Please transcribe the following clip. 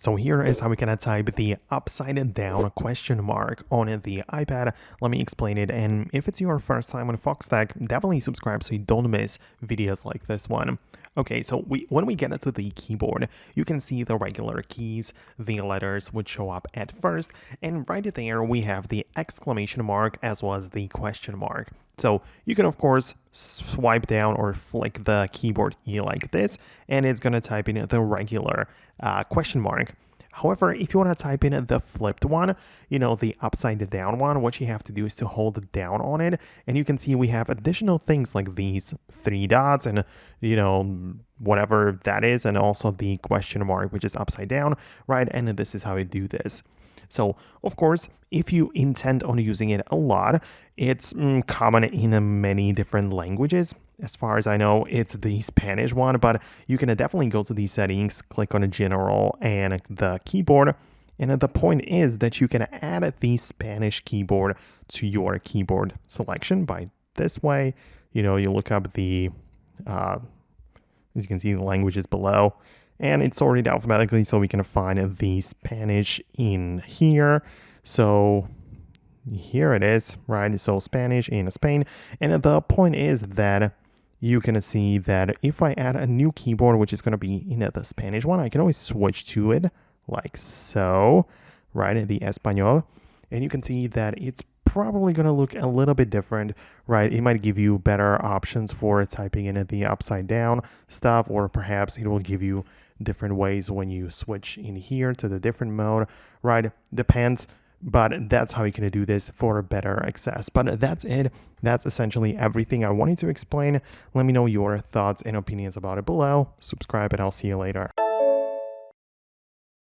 So here is how we can type the upside down question mark on the iPad. Let me explain it. And if it's your first time on Foxtecc, definitely subscribe so you don't miss videos like this one. Okay, so when we get into the keyboard, you can see the regular keys, the letters would show up at first, and right there we have the exclamation mark as well as the question mark. So you can of course swipe down or flick the keyboard key like this, and it's going to type in the regular question mark. However, if you want to type in the flipped one, the upside down one, what you have to do is to hold down on it. And you can see we have additional things like these three dots and, whatever that is. And also the question mark, which is upside down, right? And this is how we do this. So, of course, if you intend on using it a lot, it's common in many different languages. As far as I know, it's the Spanish one, but you can definitely go to the settings, click on General and the keyboard. And the point is that you can add the Spanish keyboard to your keyboard selection by this way. You look up the, as you can see, the languages below. And it's sorted alphabetically, so we can find the Spanish in here. So here it is, right? So Spanish in Spain. And the point is that you can see that if I add a new keyboard, which is going to be the Spanish one, I can always switch to it like so, right? The Español. And you can see that it's probably going to look a little bit different, right? It might give you better options for typing in the upside down stuff, or perhaps it will give you different ways when you switch in here to the different mode, right? Depends, but that's how you can do this for better access. But that's it. That's essentially everything I wanted to explain. Let me know your thoughts and opinions about it below. Subscribe and I'll see you later.